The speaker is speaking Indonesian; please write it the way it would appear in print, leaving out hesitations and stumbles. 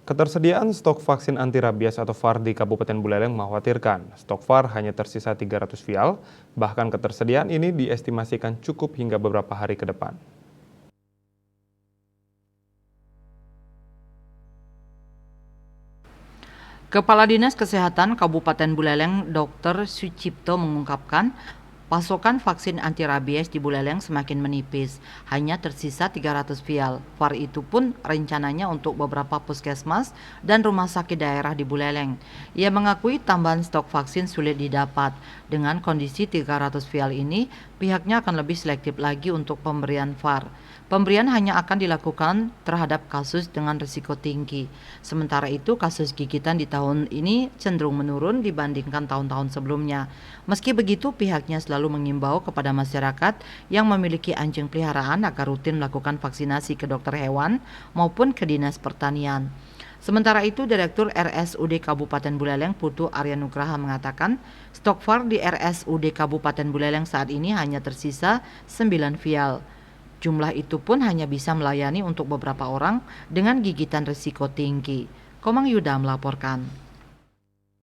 Ketersediaan stok vaksin anti rabies atau VAR di Kabupaten Buleleng mengkhawatirkan. Stok VAR hanya tersisa 300 vial, bahkan ketersediaan ini diestimasikan cukup hingga beberapa hari ke depan. Kepala Dinas Kesehatan Kabupaten Buleleng, Dr. Sucipto mengungkapkan, pasokan vaksin anti rabies di Buleleng semakin menipis, hanya tersisa 300 vial. VAR itu pun rencananya untuk beberapa puskesmas dan rumah sakit daerah di Buleleng. Ia mengakui tambahan stok vaksin sulit didapat. Dengan kondisi 300 vial ini, pihaknya akan lebih selektif lagi untuk pemberian VAR. Pemberian hanya akan dilakukan terhadap kasus dengan risiko tinggi. Sementara itu, kasus gigitan di tahun ini cenderung menurun dibandingkan tahun-tahun sebelumnya. Meski begitu, pihaknya selalu mengimbau kepada masyarakat yang memiliki anjing peliharaan agar rutin melakukan vaksinasi ke dokter hewan maupun ke Dinas Pertanian. Sementara itu, Direktur RSUD Kabupaten Buleleng Putu Arya Nugraha mengatakan, stok VAR di RSUD Kabupaten Buleleng saat ini hanya tersisa 9 vial. Jumlah itu pun hanya bisa melayani untuk beberapa orang dengan gigitan risiko tinggi. Komang Yuda melaporkan.